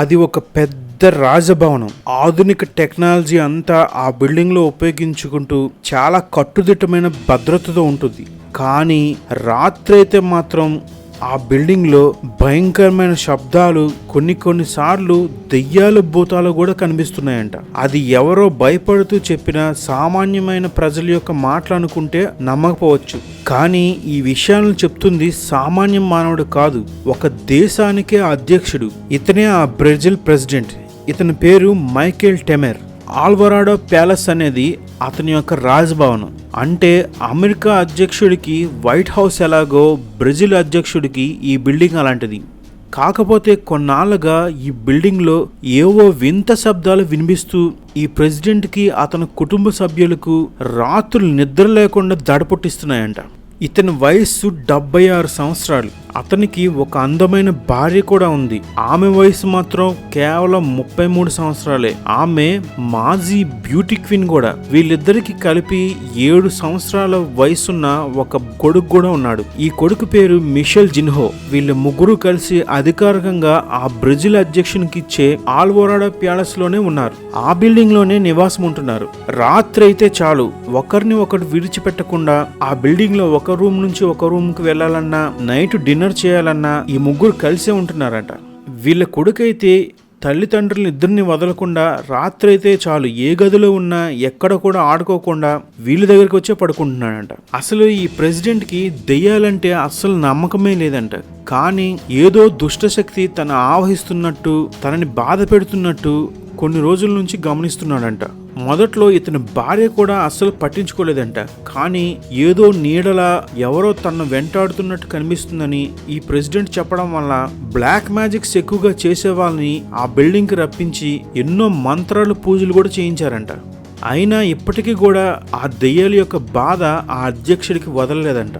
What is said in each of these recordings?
అది ఒక పెద్ద రాజభవనం. ఆధునిక టెక్నాలజీ అంతా ఆ బిల్డింగ్లో ఉపయోగించుకుంటూ చాలా కట్టుదిట్టమైన భద్రతతో ఉంటుంది. కానీ రాత్రి అయితే మాత్రం ఆ బిల్డింగ్లో భయంకరమైన శబ్దాలు, కొన్నిసార్లు దెయ్యాల భూతాలు కూడా కనిపిస్తున్నాయంట. అది ఎవరో భయపడుతూ చెప్పిన సామాన్యమైన ప్రజల యొక్క మాటలు అనుకుంటే నమ్మకపోవచ్చు. కానీ ఈ విషయాలను చెప్తుంది సామాన్య మానవుడు కాదు, ఒక దేశానికే అధ్యక్షుడు. ఇతనే ఆ బ్రెజిల్ ప్రెసిడెంట్. ఇతని పేరు మైకేల్ టెమెర్. ఆల్వరాడో ప్యాలెస్ అనేది అతని యొక్క రాజభవనం. అంటే అమెరికా అధ్యక్షుడికి వైట్ హౌస్ ఎలాగో బ్రెజిల్ అధ్యక్షుడికి ఈ బిల్డింగ్ అలాంటిది. కాకపోతే కొన్నాళ్ళుగా ఈ బిల్డింగ్లో ఏవో వింత శబ్దాలు వినిపిస్తూ ఈ ప్రెసిడెంట్కి అతని కుటుంబ సభ్యులకు రాత్రులు నిద్ర లేకుండా దడపుట్టిస్తున్నాయంట. ఇతని వయస్సు 76 సంవత్సరాలు. అతనికి ఒక అందమైన భార్య కూడా ఉంది. ఆమె వయసు మాత్రం కేవలం 33 సంవత్సరాలే. ఆమె మాజీ బ్యూటీ క్వీన్ కూడా. వీళ్ళిద్దరికి కలిపి 7 సంవత్సరాల వయసున్న ఒక కొడుకు కూడా ఉన్నాడు. ఈ కొడుకు పేరు మిషెల్ జిన్హో. వీళ్ళ ముగ్గురు కలిసి అధికారికంగా ఆ బ్రెజిల్ అధ్యక్షునికి ఇచ్చే ఆల్వరాడో ప్యాలెస్ లోనే ఉన్నారు. ఆ బిల్డింగ్ లోనే నివాసం ఉంటున్నారు. రాత్రి అయితే చాలు, ఒకరిని ఒకరు విడిచిపెట్టకుండా ఆ బిల్డింగ్ లో ఒక రూమ్ నుంచి ఒక రూమ్ కి వెళ్లాలన్నా, నైట్ డిన్నర్ చేయాలన్నా ఈ ముగ్గురు కలిసే ఉంటున్నారట. వీళ్ళ కొడుకైతే తల్లిదండ్రులను ఇద్దరిని వదలకుండా రాత్రి అయితే చాలు ఏ గదిలో ఉన్నా ఎక్కడ కూడా ఆడుకోకుండా వీళ్ళ దగ్గరికి వచ్చే పడుకుంటున్నాడంట. అసలు ఈ ప్రెసిడెంట్ కి దెయ్యాలంటే అస్సలు నమ్మకమే లేదంట. కానీ ఏదో దుష్టశక్తి తన ఆవహిస్తున్నట్టు, తనని బాధ పెడుతున్నట్టు కొన్ని రోజుల నుంచి గమనిస్తున్నాడంట. మొదట్లో ఇతని భార్య కూడా అస్సలు పట్టించుకోలేదంట. కానీ ఏదో నీడలా ఎవరో తనను వెంటాడుతున్నట్టు కనిపిస్తుందని ఈ ప్రెసిడెంట్ చెప్పడం వల్ల బ్లాక్ మ్యాజిక్స్ ఎక్కువగా చేసే వాళ్ళని ఆ బిల్డింగ్ కి రప్పించి ఎన్నో మంత్రాలు, పూజలు కూడా చేయించారంట. అయినా ఇప్పటికీ కూడా ఆ దెయ్యాల యొక్క బాధ ఆ అధ్యక్షుడికి వదలలేదంట.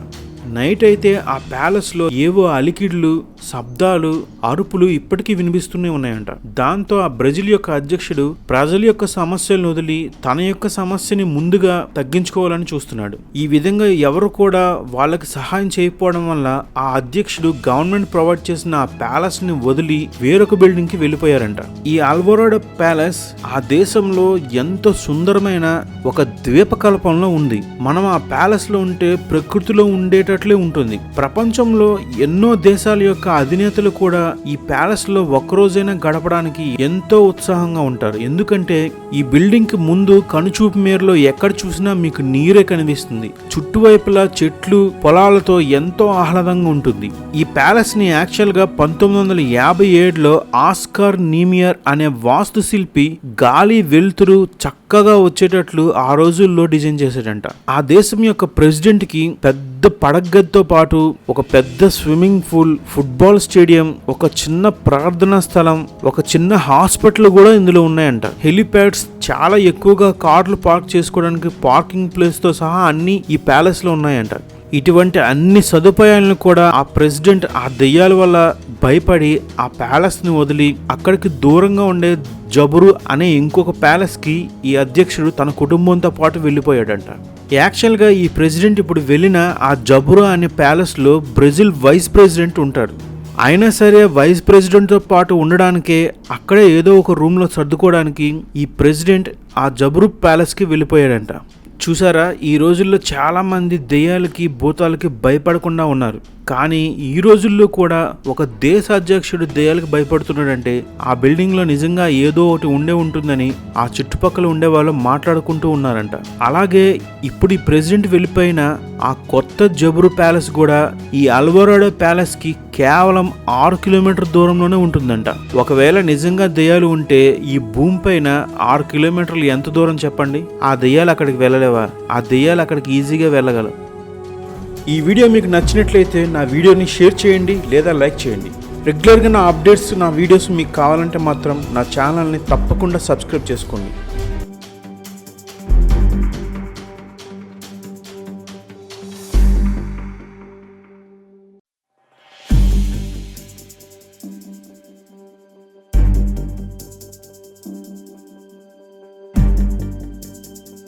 నైట్ అయితే ఆ ప్యాలెస్ లో ఏవో అలికిడ్లు, శబ్దాలు, అరుపులు ఇప్పటికీ వినిపిస్తూనే ఉన్నాయంట. దాంతో ఆ బ్రెజిల్ యొక్క అధ్యక్షుడు ప్రజల యొక్క సమస్యలను వదిలి తన యొక్క సమస్యని ముందుగా తగ్గించుకోవాలని చూస్తున్నాడు. ఈ విధంగా ఎవరు కూడా వాళ్ళకి సహాయం చేయకపోవడం వల్ల ఆ అధ్యక్షుడు గవర్నమెంట్ ప్రొవైడ్ చేసిన ఆ ప్యాలెస్ ని వదిలి వేరొక బిల్డింగ్ కి వెళ్ళిపోయారంట. ఈ ఆల్వరాడో ప్యాలెస్ ఆ దేశంలో ఎంతో సుందరమైన ఒక ద్వీపకల్పంలో ఉంది. మనం ఆ ప్యాలెస్ లో ఉంటే ప్రకృతిలో ఉండేటట్లే ఉంటుంది. ప్రపంచంలో ఎన్నో దేశాల యొక్క అధినేతలు కూడా ఈ ప్యాలెస్ లో ఒక్కరోజైనా గడపడానికి ఎంతో ఉత్సాహంగా ఉంటారు. ఎందుకంటే ఈ బిల్డింగ్ కి ముందు కనుచూపు మేరలో ఎక్కడ చూసినా మీకు నీరే కనిపిస్తుంది. చుట్టువైపులా చెట్లు, పొలాలతో ఎంతో ఆహ్లాదంగా ఉంటుంది. ఈ ప్యాలెస్ ని యాక్చువల్ గా 1957లో ఆస్కార్ నీమియర్ అనే వాస్తు శిల్పి గాలి, వెలుతురు చక్కగా వచ్చేటట్లు ఆ రోజుల్లో డిజైన్ చేశాడంట. ఆ దేశం యొక్క ప్రెసిడెంట్ కి పెద్ద పడగదితో పాటు ఒక పెద్ద స్విమ్మింగ్ పూల్, ఫుట్బాల్ స్టేడియం, ఒక చిన్న ప్రార్థనా స్థలం, ఒక చిన్న హాస్పిటల్ కూడా ఇందులో ఉన్నాయంట. హెలిప్యాడ్స్, చాలా ఎక్కువగా కార్లు పార్క్ చేసుకోవడానికి పార్కింగ్ ప్లేస్ తో సహా అన్ని ఈ ప్యాలెస్ లో ఉన్నాయంట. ఇటువంటి అన్ని సదుపాయాలను కూడా ఆ ప్రెసిడెంట్ ఆ దెయ్యాల వల్ల భయపడి ఆ ప్యాలెస్ ని వదిలి అక్కడికి దూరంగా ఉండే జబురు అనే ఇంకొక ప్యాలెస్ కి ఈ అధ్యక్షుడు తన కుటుంబంతో పాటు వెళ్ళిపోయాడంట. యాక్చువల్ గా ఈ ప్రెసిడెంట్ ఇప్పుడు వెళ్ళిన ఆ జబురు అనే ప్యాలెస్ లో బ్రెజిల్ వైస్ ప్రెసిడెంట్ ఉంటాడు. అయినా సరే వైస్ ప్రెసిడెంట్ తో పాటు ఉండడానికే అక్కడే ఏదో ఒక రూమ్ లో సర్దుకోవడానికి ఈ ప్రెసిడెంట్ ఆ జబురు ప్యాలెస్ కి వెళ్ళిపోయాడంట. చూసారా, ఈ రోజుల్లో చాలా మంది దెయ్యాలకి, భూతాలకి భయపడకుండా ఉన్నారు. కానీ ఈ రోజుల్లో కూడా ఒక దేశ అధ్యక్షుడు దెయ్యాలకు భయపడుతున్నాడంటే ఆ బిల్డింగ్ లో నిజంగా ఏదో ఒకటి ఉండే ఉంటుందని ఆ చుట్టుపక్కల ఉండే వాళ్ళు మాట్లాడుకుంటూ ఉన్నారంట. అలాగే ఇప్పుడు ఈ ప్రెసిడెంట్ వెళ్ళిపోయిన ఆ కొత్త జబురు ప్యాలెస్ కూడా ఈ ఆల్వరాడో ప్యాలెస్ కి కేవలం 6 కిలోమీటర్ దూరంలోనే ఉంటుందంట. ఒకవేళ నిజంగా దెయ్యాలు ఉంటే ఈ భూమి పైన 6 కిలోమీటర్లు ఎంత దూరం చెప్పండి? ఆ దెయ్యాలు అక్కడికి వెళ్ళలేవా? ఆ దెయ్యాలు అక్కడికి ఈజీగా వెళ్ళగలవు. ఈ వీడియో మీకు నచ్చినట్లయితే నా వీడియోని షేర్ చేయండి లేదా లైక్ చేయండి. రెగ్యులర్గా నా అప్డేట్స్, నా వీడియోస్ మీకు కావాలంటే మాత్రం నా ఛానల్ని తప్పకుండా సబ్స్క్రైబ్ చేసుకోండి.